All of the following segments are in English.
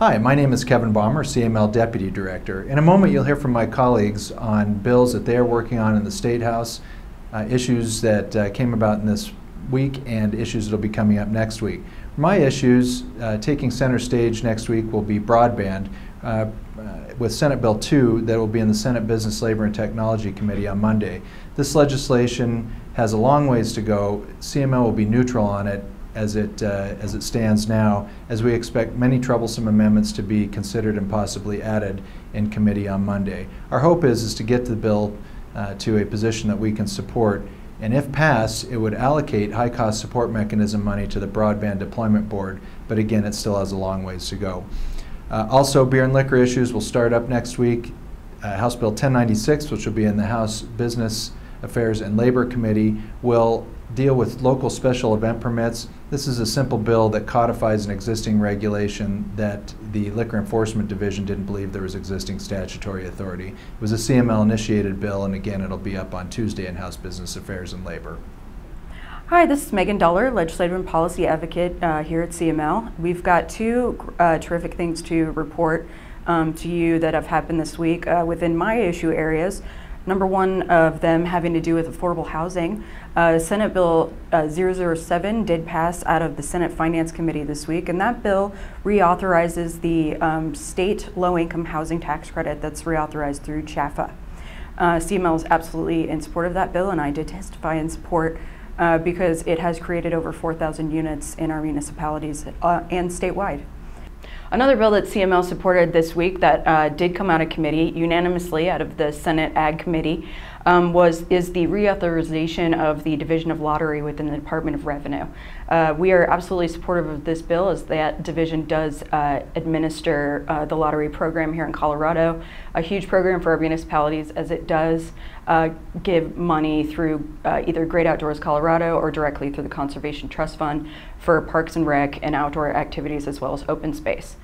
Hi, my name is Kevin Baumer, CML Deputy Director. In a moment you'll hear from my colleagues on bills that they are working on in the State House, issues that came about in this week and issues that will be coming up next week. My issues taking center stage next week will be broadband with Senate Bill 2 that will be in the Senate Business, Labor and Technology Committee on Monday. This legislation has a long ways to go. CML will be neutral on it as it stands now, as we expect many troublesome amendments to be considered and possibly added in committee on Monday. Our hope is to get the bill to a position that we can support, and if passed, it would allocate high-cost support mechanism money to the Broadband Deployment Board, but again, it still has a long ways to go. Also, beer and liquor issues will start up next week. House Bill 1096, which will be in the House Business Affairs and Labor Committee, will deal with local special event permits. This is a simple bill that codifies an existing regulation that the Liquor Enforcement Division didn't believe there was existing statutory authority. It was a CML-initiated bill, and again, it'll be up on Tuesday in House Business Affairs and Labor. Hi, this is Megan Dollar, Legislative and Policy Advocate here at CML. We've got two terrific things to report to you that have happened this week within my issue areas. Number one of them having to do with affordable housing. Senate Bill 007 did pass out of the Senate Finance Committee this week, and that bill reauthorizes the state low-income housing tax credit that's reauthorized through CHAFA. CML is absolutely in support of that bill, and I did testify in support because it has created over 4,000 units in our municipalities and statewide. Another bill that CML supported this week that did come out of committee unanimously out of the Senate Ag Committee is the reauthorization of the Division of Lottery within the Department of Revenue. We are absolutely supportive of this bill, as that division does administer the lottery program here in Colorado, a huge program for our municipalities, as it does give money through either Great Outdoors Colorado or directly through the Conservation Trust Fund for parks and rec and outdoor activities, as well as open space.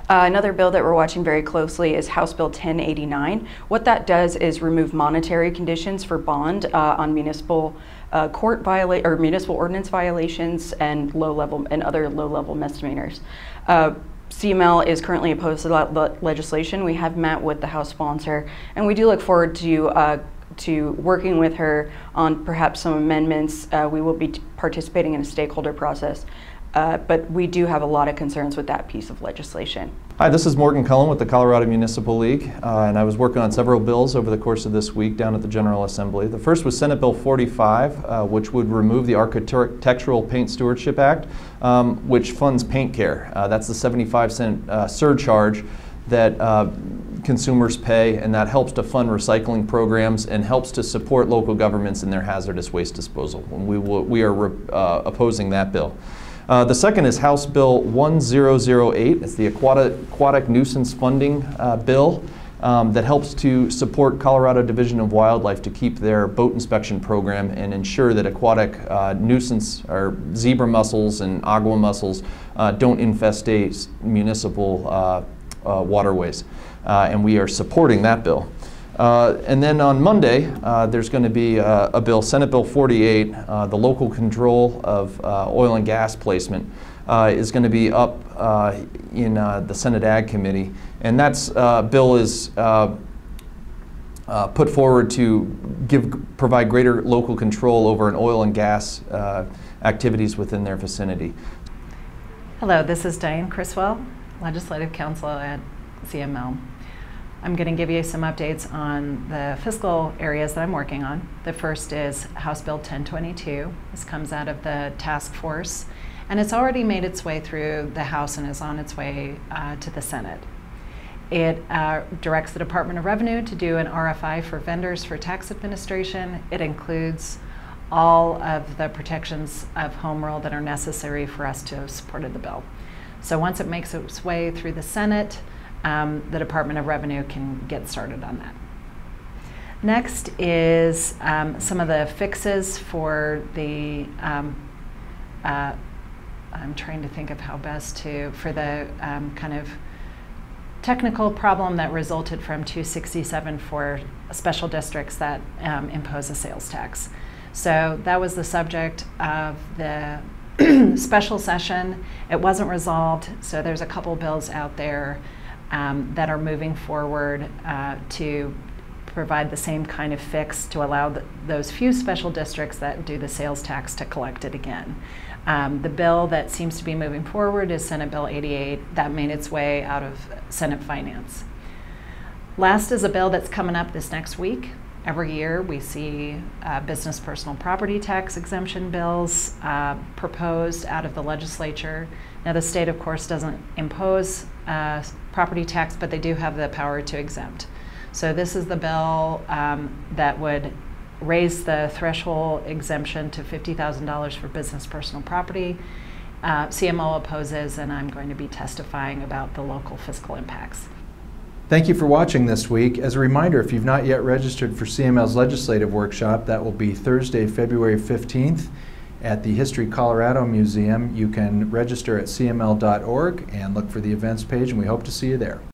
Another bill that we're watching very closely is House Bill 1089. What that does is remove monetary conditions for bond on municipal municipal ordinance violations and other low-level misdemeanors. CML is currently opposed to that legislation. We have met with the House sponsor, and we do look forward to working with her on perhaps some amendments. We will be participating in a stakeholder process. But we do have a lot of concerns with that piece of legislation. Hi, this is Cullen with the Colorado Municipal League, and I was working on several bills over the course of this week down at the General Assembly. The first was Senate Bill 45, which would remove the Architectural Paint Stewardship Act, which funds paint care. That's the 75-cent surcharge that consumers pay, and that helps to fund recycling programs and helps to support local governments in their hazardous waste disposal. And we are opposing that bill. The second is House Bill 1008. It's the aquatic nuisance funding bill that helps to support Colorado Division of Wildlife to keep their boat inspection program and ensure that aquatic nuisance or zebra mussels and agua mussels don't infestate municipal waterways. And we are supporting that bill. And then on Monday, there's going to be a bill, Senate Bill 48, the local control of oil and gas placement, is going to be up in the Senate Ag Committee. And that bill is put forward to provide greater local control over an oil and gas activities within their vicinity. Hello, this is Diane Criswell, Legislative Counsel at CML. I'm going to give you some updates on the fiscal areas that I'm working on. The first is House Bill 1022. This comes out of the task force, and it's already made its way through the House and is on its way to the Senate. It directs the Department of Revenue to do an RFI for vendors for tax administration. It includes all of the protections of home rule that are necessary for us to have supported the bill. So once it makes its way through the Senate, the Department of Revenue can get started on that. Next is some of the fixes for the, I'm trying to think of how best for the kind of technical problem that resulted from 267 for special districts that impose a sales tax. So that was the subject of the special session. It wasn't resolved, so there's a couple bills out there that are moving forward to provide the same kind of fix to allow those few special districts that do the sales tax to collect it again. The bill that seems to be moving forward is Senate Bill 88. That made its way out of Senate Finance. Last is a bill that's coming up this next week. Every year we see business personal property tax exemption bills proposed out of the legislature. Now the state, of course, doesn't impose property tax, but they do have the power to exempt. So this is the bill that would raise the threshold exemption to $50,000 for business personal property. CMO opposes, and I'm going to be testifying about the local fiscal impacts. Thank you for watching this week. As a reminder, if you've not yet registered for CML's legislative workshop, that will be Thursday, February 15th at the History Colorado Museum. You can register at cml.org and look for the events page, and we hope to see you there.